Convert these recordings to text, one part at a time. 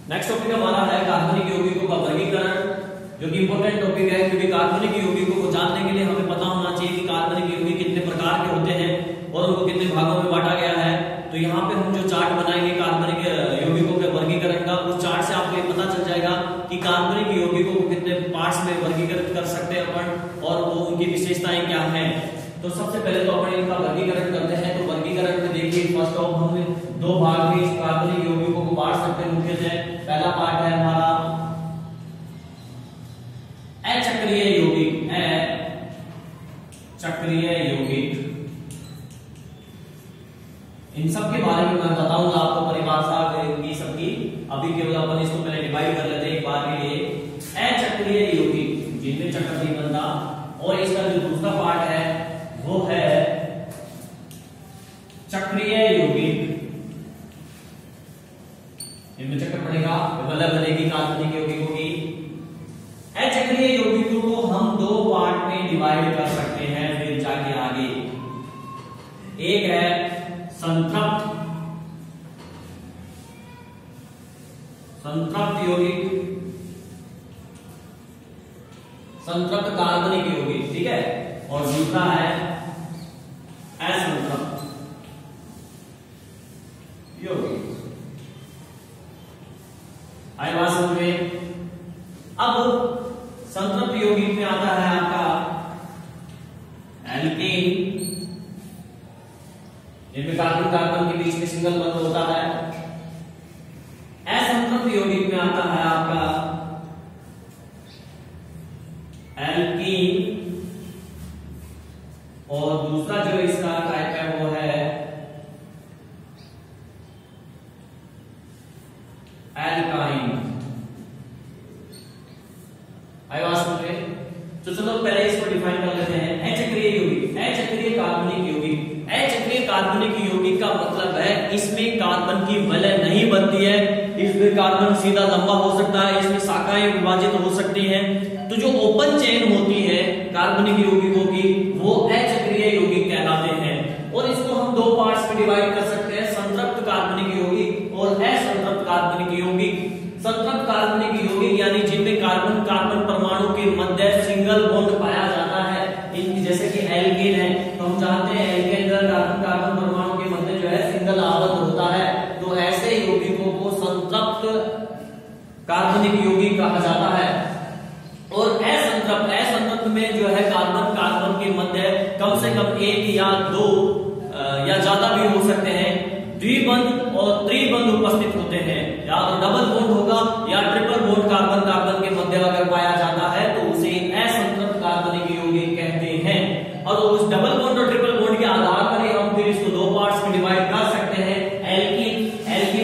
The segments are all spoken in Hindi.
नेक्स्ट टॉपिक हमारा है कार्बनिक यौगिकों का वर्गीकरण, जो कि इंपॉर्टेंट टॉपिक है क्योंकि कार्बनिक यौगिकों को जानने के लिए हमें पता होना चाहिए कि कार्बनिक यौगिक कितने प्रकार के होते हैं और उनको कितने भागों में बांटा गया है। तो यहाँ पे हम जो चार्ट बनाएंगे कार्बनिक यौगिकों के वर्गीकरण का, उस चार्ट से आपको ये पता चल जाएगा कि कार्बनिक यौगिकों को कितने पार्ट्स में वर्गीकृत कर सकते हैं अपन और वो उनकी विशेषताएं क्या हैं। तो सबसे पहले तो अपन इनका वर्गीकरण करते हैं। तो वर्गीकरण में देखिए फर्स्ट ऑफ हम दो भाग में इस कार्बनिक यौगिकों को बांट सकते हैं मुख्यतः। पहला पार्ट है हमारा अचक्रीय यौगिक, अचक्रीय यौगिक। इन सब के बारे में मैं बताऊंगा आपको परिभाषा की सबकी। अभी केवल अपन इसको पहले डिवाइड कर लेते हैं एक बार के लिए। अचक्रीय यौगिक जिनमें चक्र नहीं बनता, और इसका जो दूसरा पार्ट है वो है चक्रीय यौगिक, इनमें चक्र पड़ेगा, मतलब बनेगी कार्बनिक यौगिकों की। अचक्रीय यौगिकों को हम दो पार्ट में डिवाइड कर सकते हैं फिर जाके आगे। एक है संतृप्त यौगिक, संतृप्त कार्बनिक यौगिक, ठीक है, और दूसरा है असंतृप्त यौगिक। आई बात समझ में? अब संतृप्त यौगिक में आता है आपका एल्केन, जिनमें कार्बन कार्बन के बीच में सिंगल बंध होता है। असंतृप्त यौगिक में आता है आपका एल्कीन, और दूसरा जो इसका टाइप है वो है एल्काइन। आई बात समझ में? तो चलो पहले इसको डिफाइन कर लेते हैं। अचक्रीय यौगिक, अचक्रीय कार्बनिक यौगिक। अचक्रीय कार्बनिक यौगिक का मतलब है इसमें कार्बन की वलय नहीं बनती है, इसमें कार्बन सीधा लंबा हो सकता है, इसमें शाखाएं विभाजित हो सकती हैं। तो जो ओपन चेन होती है कार्बनिक यौगिकों की वो अचक्रीय यौगिक कहलाते हैं। और इसको हम दो पार्ट्स में डिवाइड कर सकते हैं, संतृप्त कार्बनिक यौगिक और असंतृप्त कार्बनिक यौगिक। संतृप्त कार्बनिक यौगिक यानी जिनमें कार्बन कार्बन परमाणु के मध्य सिंगल बॉन्ड पाया जाता है, जैसे कि एल्केन है, तो हम जानते हैं एल्केन कार्बन कार्बन परमाणु के मध्य जो है सिंगल आबद्ध होता है। तो ऐसे यौगिकों को संतृप्त कार्बनिक यौगिक कहा जाता है। और असंतृप्त में जो है कार्बन कार्बन के मध्य कम से कम एक या दो या ज्यादा भी हो सकते हैं द्विबंध और त्रिबंध उपस्थित होते हैं, या तो डबल बॉन्ड होगा या ट्रिपल बॉन्ड कार्बन कार्बन के मध्य अगर पाया जाता है तो उसे असंतृप्त कार्बनिक यौगिक कहते हैं। और उस डबल बॉन्ड और ट्रिपल बॉन्ड के आधार पर हम फिर इसको दो पार्ट्स में डिवाइड कर सकते हैं। एल्कीन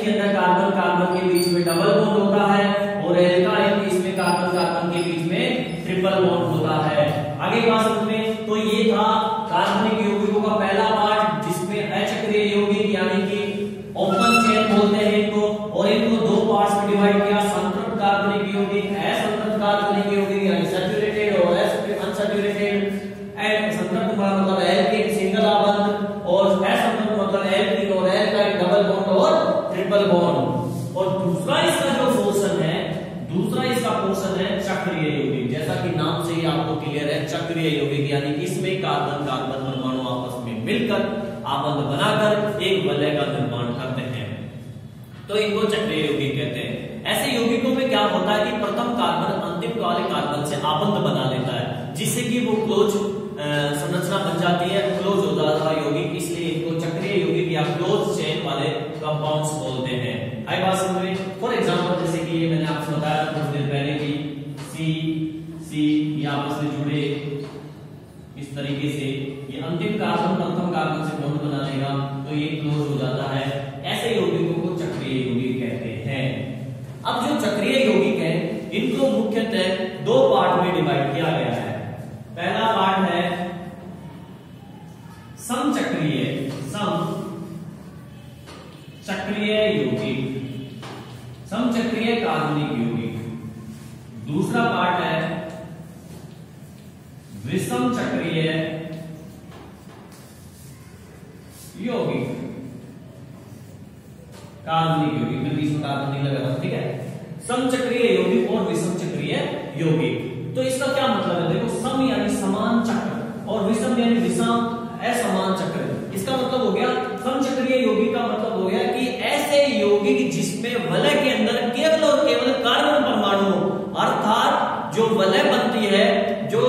के अंदर कार्बन कार्बन के बीच में डबल बॉन्ड होता है, और एल्काइन इसमें कार्बन कार्बन के बीच में ट्रिपल बॉन्ड होता है। आगे बात समझ में? तो ये था कार्बनिक यौगिकों का पहला पार्ट, जिसमें अचक्रीय यौगिक यानी कि ओपन चेन बोलते हैं इनको, और इनको दो पार्ट्स में डिवाइड किया, संतृप्त कार्बनिक यौगिक, असंतृप्त कार्बनिक यौगिक यानी सैचुरेटेड और अनसैचुरेटेड। एंड संतृप्त मतलब एल्कीन सिंगल आबद्ध, और असंतृप्त मतलब एल्कीन और एल्काइन डबल बॉन्ड और ट्रिपल बॉन्ड। और दूसरा इसका जो पोर्शन है, चक्रीय यौगिक। जैसा कि नाम से ही आपको क्लियर है, चक्रीय यौगिक यानी इसमें कार्बन कार्बन परमाणु आपस में मिलकर आबंध बनाकर एक वलय का निर्माण करते हैं, तो इनको चक्रीय यौगिक कहते हैं। ऐसे यौगिकों में क्या होता है कि प्रथम कार्बन अंतिम वाले कार्बन से आबंध बना लेता है, जिससे कि वो क्लोज संरचना बन जाती है, क्लोज हो जाता है यौगिक, इसलिए इनको चक्रीय यौगिक या क्लोज चेन वाले कंपाउंड्स बोलते हैं। आई बात समझ में? फॉर एग्जांपल जैसे कि ये मैंने आपको बताया कुछ देर पहले कि सी ये आपस में जुड़े इस तरीके से, ये अंतिम कार्बन प्रथम कार्बन से बॉन्ड बना लेगा तो ये क्लोज हो जाता है। ऐसे यौगिकों को चक्रीय यौगिक कहते हैं। अब जो चक्रीय यौगिक है इनको मुख्यतः दो पार्ट में डिवाइड किया गया है। पहला पार्ट है समचक्रीय यौगिक, समचक्रीय कार्बनिक यौगिक। दूसरा पार्ट है विषम चक्रीय यौगिक, कार्बनिक यौगिक में बीच में कार्बन नहीं लगा, ठीक है। समचक्रीय यौगिक और विषम चक्रीय यौगिक। तो इसका क्या मतलब है, देखो सम यानी समान चक्र और विषम यानी विषम असमान चक्र। इसका मतलब हो गया समचक्रीय यौगिक का मतलब हो गया कि ऐसे यौगिक जिसमें वलय के अंदर केवल और केवल कार्बन परमाणु हो, अर्थात जो वलय बनती है, जो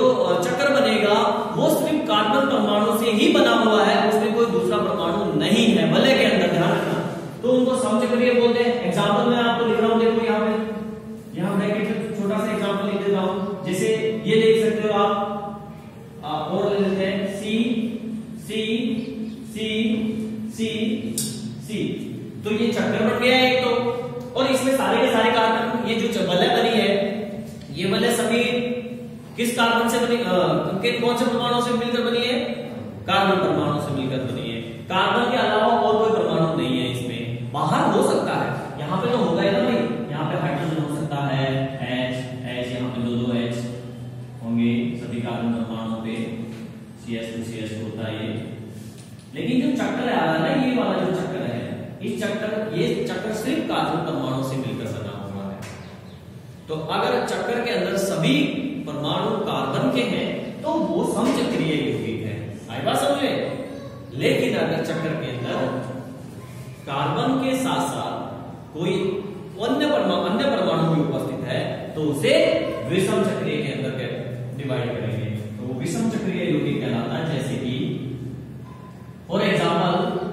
चक्र बनेगा वो सिर्फ कार्बन परमाणु से ही बना हुआ है, उसमें कोई दूसरा परमाणु नहीं है वलय के अंदर, ध्यान रखना। तो उनको समचक्रीय बोलते हैं। एग्जाम्पल मैं आपको लिख रहा हूं, देखो यहाँ ब्रैकेट में छोटा सा एग्जाम्पल लिख देता हूं। जैसे ये देख सकते हो आप और ले लेते हैं सी सी सी सी सी। तो ये चक्कर बन गया एक तो, और इसमें सारे के सारे कार्बन, ये जो वलय बनी है ये वलय सभी किस कार्बन से बनी, कौन से परमाणु से मिलकर बनी है, कार्बन परमाणु से मिलकर बनी है। कार्बन के अलावा और कोई परमाणु नहीं है इसमें। बाहर हो सकता है, यहाँ पे तो होगा ही ना भाई, यहाँ पे हाइड्रोजन हो सकता है, H यहाँ पे दो H होंगे सभी कार्बन परमाणु पे, CH2 होता है ये। लेकिन जो चक्कर आ रहा है ना, ये वाला जो चक्कर है, ये चक्कर सिर्फ कार्बन परमाणु से मिलकर बना हुआ है। तो अगर चक्कर के अंदर सभी परमाणु कार्बन के हैं तो वो समचक्रीय यौगिक है। आई बात समझे? लेकिन अगर चक्कर के अंदर कार्बन के साथ साथ कोई अन्य परमाणु भी उपस्थित है तो उसे विषम चक्रीय के अंदर डिवाइड करेंगे, तो वो विषम चक्रीय यौगिक कहलाता है। जैसे कि फॉर एग्जाम्पल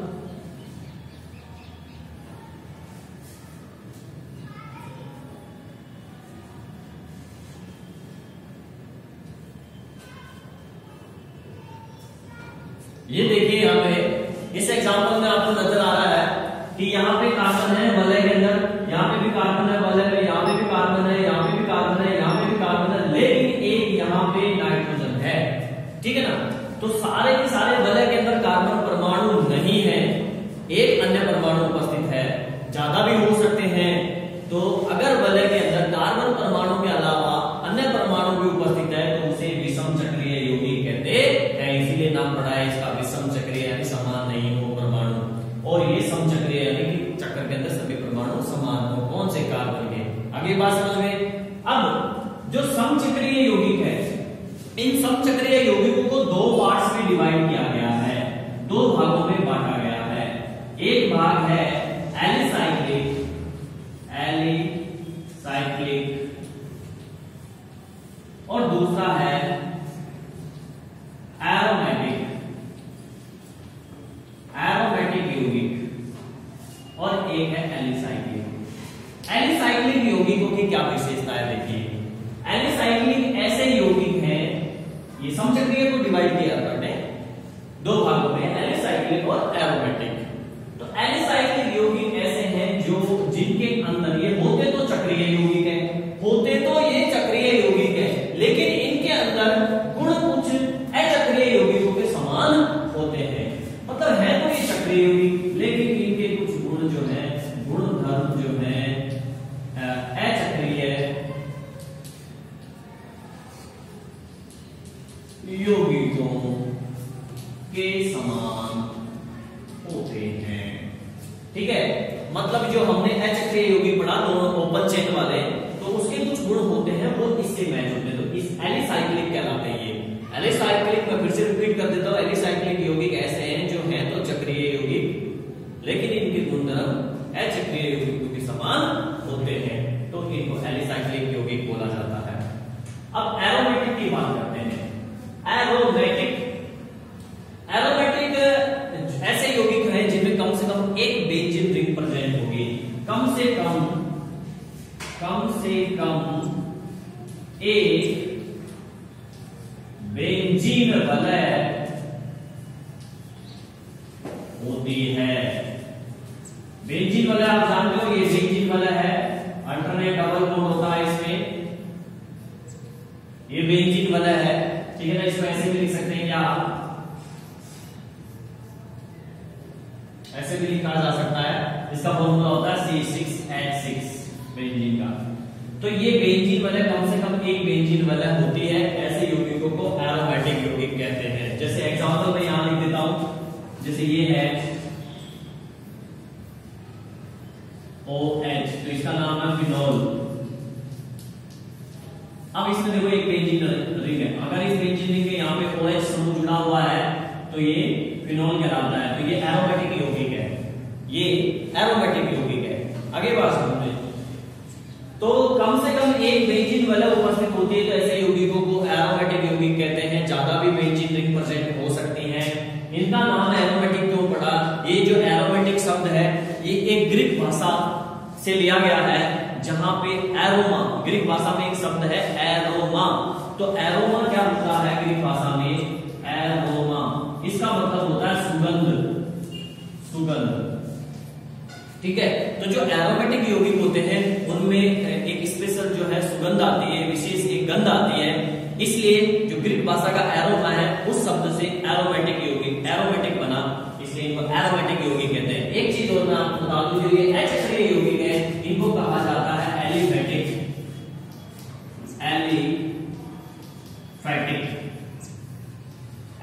ये देखिए, यहाँ पे इस एग्जाम्पल में आपको नजर आ रहा है कि यहाँ पे कार्बन है वलय के अंदर, यहाँ पे भी कार्बन है वलय में, यहाँ पे भी कार्बन है, यहाँ पे भी कार्बन है, यहाँ पे भी कार्बन है, लेकिन एक यहाँ पे नाइट्रोजन है, ठीक है ना। तो सारे के सारे वलय के अंदर कार्बन परमाणु नहीं है, एक अन्य परमाणु उपस्थित है, ज्यादा भी हो सकते हैं। तो अगर वलय के अंदर कार्बन परमाणु के अलावा अन्य परमाणु भी उपस्थित है तो उसे विषम चक्रीय यौगिक कहते हैं। इसीलिए नाम पड़ा है इसका विषम चक्रीय, यानी समान नहीं हो परमाणु, और ये समचक्रीय यानी कि चक्कर के अंदर सभी परमाणु समान हो। कौन से कार्बन के? आगे बात समझ में। अब जो समचक्रीय यौगिक है, इन समचक्रीय यौगिकों को दो पार्ट्स में डिवाइड किया गया है, दो भागों में बांटा गया है। एक भाग है एलिसाइक्लिक और दूसरा है एरोमेटिक यौगिक, और एक है एलिसाइक्लिक। एलिसाइक्लिक यौगिकों की क्या विशेषता है देखिए। एलिसाइक्लिक ऐसे यौगिक हैं, ये समचक्रीय को डिवाइड किया करते हैं दो भागों में, एलिसाइक्लिक और एरोमेटिक। तो एलिसाइक्लिक यौगिक ऐसे हैं जो जिनके अंदर, ये होते तो चक्रीय यौगिक है, होते तो ये चक्रीय यौगिक है, लेकिन इनके अंदर गुण कुछ अचक्रीय यौगिकों के समान होते हैं। मतलब है तो ये चक्रीय यौगिक, लेकिन इनके कुछ गुण जो है, गुण धर्म जो है अचक्रीय यौगिकों के समान होते हैं, ठीक है। मतलब जो हमने अचक्रीय यौगिक पढ़ा दोनों ओपन चेन वाले, तो उसके कुछ गुण होते हैं वो इससे मैच होते हैं, तो इस एलिसाइक्लिक कहलाते हैं ये। एलिसाइक्लिक मैं फिर से रिपीट कर देता हूं, एलिसाइक्लिक यौगिक ऐसे हैं जो हैं तो चक्रीय यौगिक, लेकिन इनके गुणधर्म अचक्रीय यौगिकों के समान होते हैं, तो इनको एलिसाइक्लिक यौगिक बोला जाता है। अब एरोमेटिक की बात करते हैं। एरोमेटिक ऐसे यौगिक हैं जिनमें कम से कम एक बेंजीन रिंग प्रेजेंट होगी, कम से कम एक बेंजीन वलय होती है। बेंजीन वलय आप जानते हो, ये बेंजीन वलय है, अल्टरनेट डबल बॉन्ड होता है इसमें, ये बेंजीन वलय है, ठीक है ना। इसको ऐसे भी लिख सकते हैं क्या, ऐसे भी लिखा जा सकता है, इसका फॉर्मूला होता है C6H6 बेंजीन का। तो ये बेंजीन वलय कम से कम एक बेंजीन वलय होती है, ऐसे यौगिकों को एरोमेटिक यौगिक कहते हैं। जैसे एग्जांपल मैं यहां लिख देता हूं, जैसे ये है OH, तो इसका नाम है फिनोल, अब इसमें देखो एक बेंजीन रिंग है, अगर इस बेंजीन रिंग के यहाँ पे OH समूह जुड़ा हुआ है तो ये फिनोल कहलाता है, तो ये एरोमेटिक यौगिक है, ये एरोमेटिक यौगिक है। आगे बात सुनते हैं, तो कम से कम एक बेंजीन वलय उपस्थित होती है तो ऐसे यौगिकों को एरोमेटिक यौगिक कहते हैं। ज्यादा भी बेंजीन रिंग प्रेजेंट हो सकती हैं। इनका नाम एरोमेटिक क्यों पड़ा? ये जो एरोमेटिक शब्द है ये एक ग्रीक भाषा से लिया गया है, जहां पे एरोमा, ग्रीक भाषा में एक शब्द है एरोमा, तो एरोमा क्या होता है ग्रीक भाषा में? एरोमा, इसका मतलब होता है सुगंध, सुगंध। ठीक है, तो जो एरोमेटिक यौगिक होते हैं उनमें एक स्पेशल जो है सुगंध आती है, विशेष एक गंध आती है, इसलिए जो ग्रीक भाषा का एरोमा है उस शब्द से एरोमेटिक यौगिक, एरोमेटिक बना, इसलिए इनको एरोमेटिक यौगिक कहते हैं। एक चीज और मैं आपको बता दूं, जो ये अचक्रीय यौगिक है इनको कहा जाता है एलिफेटिक, एलिफेटिक,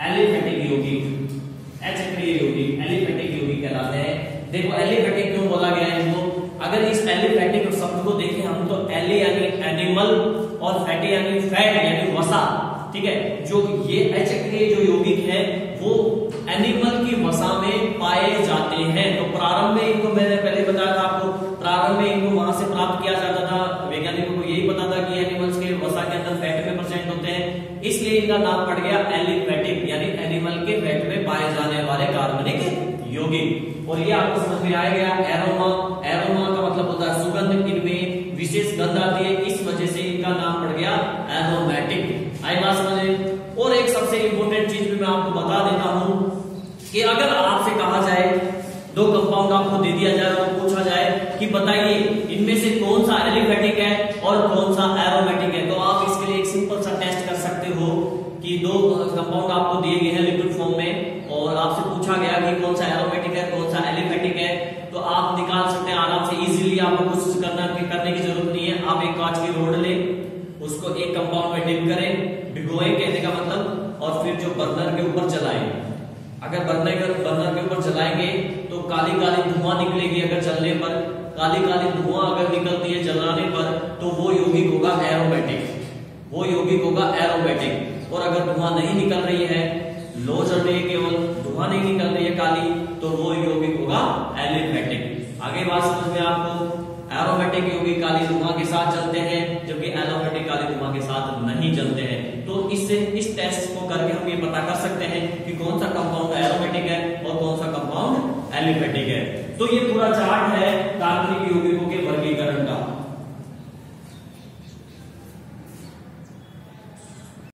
एलिफेटिक यौगिक, अचक्रीय यौगिक एलिफेटिक यौगिक कहलाते हैं। देखो एलिफेटिक क्यों बोला गया है इनको? अगर इस एलिफेटिक शब्द को देखें हम तो एली यानी एनिमल और फैटी यानी फैट यानी वसा, ठीक है, जो ये अचक्रीय जो यौगिक है वो एनिमल की वसा में पाए जाते हैं। तो प्रारंभ में इनको मैंने पहले बताया था आपको, प्रारंभ में इनको वहां से प्राप्त किया जाता था, वैज्ञानिकों को यही पता था कि एनिमल्स के वसा के अंदर फैट में प्रेजेंट होते हैं, इसलिए इनका नाम पड़ गया एलिफेटिक यानी एनिमल के फैट में पाए जाने वाले कार्बनिक यौगिक। और ये आपको समझ में आया गया एरोमा, एरोमा का मतलब होता है सुगंध, इनमें विशेष गंध आती है, इस वजह से इनका नाम पड़ गया एरोमेटिक। आई बात समझे? और एक सबसे इंपॉर्टेंट चीज भी मैं आपको बता देता हूं कि अगर आपसे कहा जाए, दो कंपाउंड आपको दे दिया जाए और पूछा जाए कि बताइए इनमें से कौन सा एलिफेटिक है और कौन सा एरोमेटिक है, तो आप इसके लिए एक सिंपल सा टेस्ट कर सकते हो कि दो कंपाउंड आपको दिए गए हैं लिक्विड फॉर्म में और आपसे पूछा गया कि कौन सा एरोमेटिक है कौन सा एलिफेटिक है, तो आप निकाल सकते हैं आराम से, इजीली। आपको कुछ करने की जरूरत नहीं है। आप एक कांच की रोड लें, उसको एक कंपाउंड में डिप करें, भिगोएं कहने का मतलब, और फिर जो बर्नर के ऊपर जलाएं। अगर बर्नर के ऊपर जलाएंगे तो काली काली धुआं निकलेगी, अगर जलने पर काली काली धुआं अगर निकलती है जलाने पर तो वो यौगिक होगा एरोमेटिक, वो यौगिक होगा एरोमेटिक। और अगर धुआं नहीं निकल रही है, लो जल रही है, केवल धुआं नहीं निकल रही है काली, तो वो यौगिक होगा एलिफेटिक। आगे बात समझ में आपको? एरोमेटिक यौगिक काली धुआं के साथ जलते हैं जबकि एरोमेटिक काली धुआं के साथ नहीं जलते हैं। तो इससे इस टेस्ट को करके हम ये पता कर सकते हैं कि कौन सा कंपाउंड एरोमेटिक है और कौन सा कंपाउंड एलिफेटिक है। तो ये पूरा चार्ट है कार्बनिक यौगिक